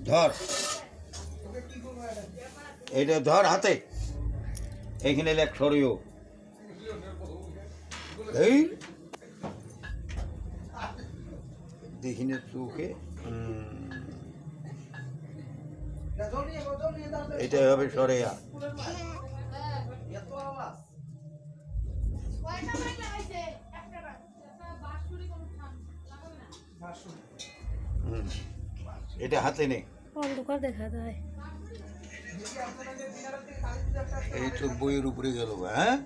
ধর এইটা ধর হাতে এইখানে লেখ সরিও এই দেখিনে চোখে এটাই হবে সরেয়া এটা হাতে নেই অন্ধকার দেখা যায় এই তো বইয়ের উপরে গেল হ্যাঁ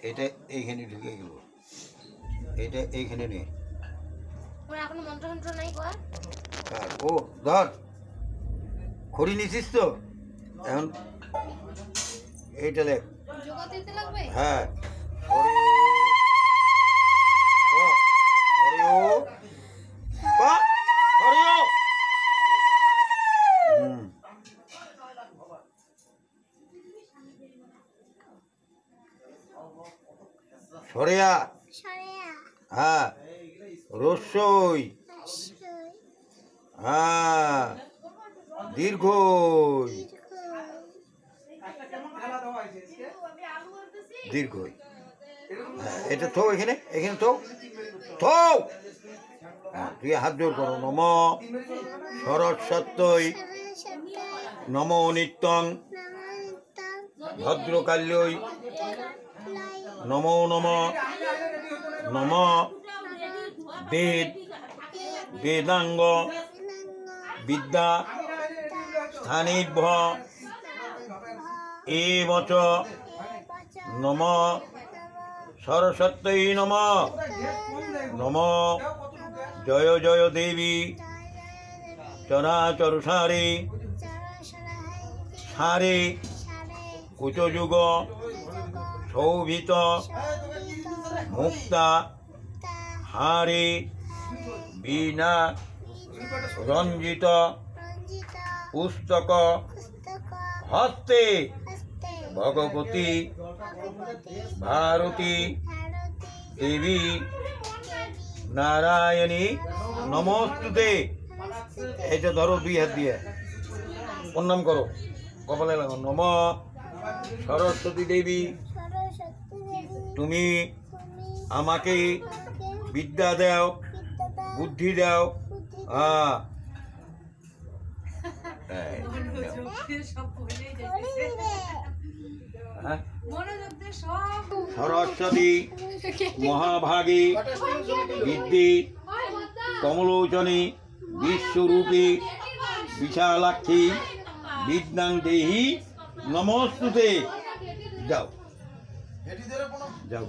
এটা এইখানে ঢুকে গেল এটা এইখানে নেই এখনো মন্ত্র নাই কর ও ধর খড়ি নিছিস তো এখন এইটা লেখ হ্যাঁ সরেয়া হ্যাঁ রস্যই হ্যাঁ দীর্ঘই দীর্ঘই হ্যাঁ এটা তো এখানে এখানে তো তুই হাত জোর করো নম সরস্বত্যই নম নিত্যং ভদ্রকাল্যই নমো নম নম বেদ বেদাঙ্গ বিদ্যা স্থানিভ্য এবচ নম সরস্বত্যই নম নম জয় জয় দেবী চরাচর সারে সারে কুচযুগ শোভিত মুক্তা হারে বীণা রঞ্জিত পুস্তক হস্তে ভগবতী ভারতী দেবী নারায়ণী নমস্তুতে। এইটা ধরো দুই হাত দিয়ে প্রণাম করো কপালে লাগো। নম সরস্বতী দেবী তুমি আমাকে বিদ্যা দাও বুদ্ধি দাও। সরস্বতী মহাভাগী বিদ্যে কমলোচনী বিশ্বরূপী বিশালাক্ষী বিদ্যাং দেহি নমস্তুতে। যাও যাও।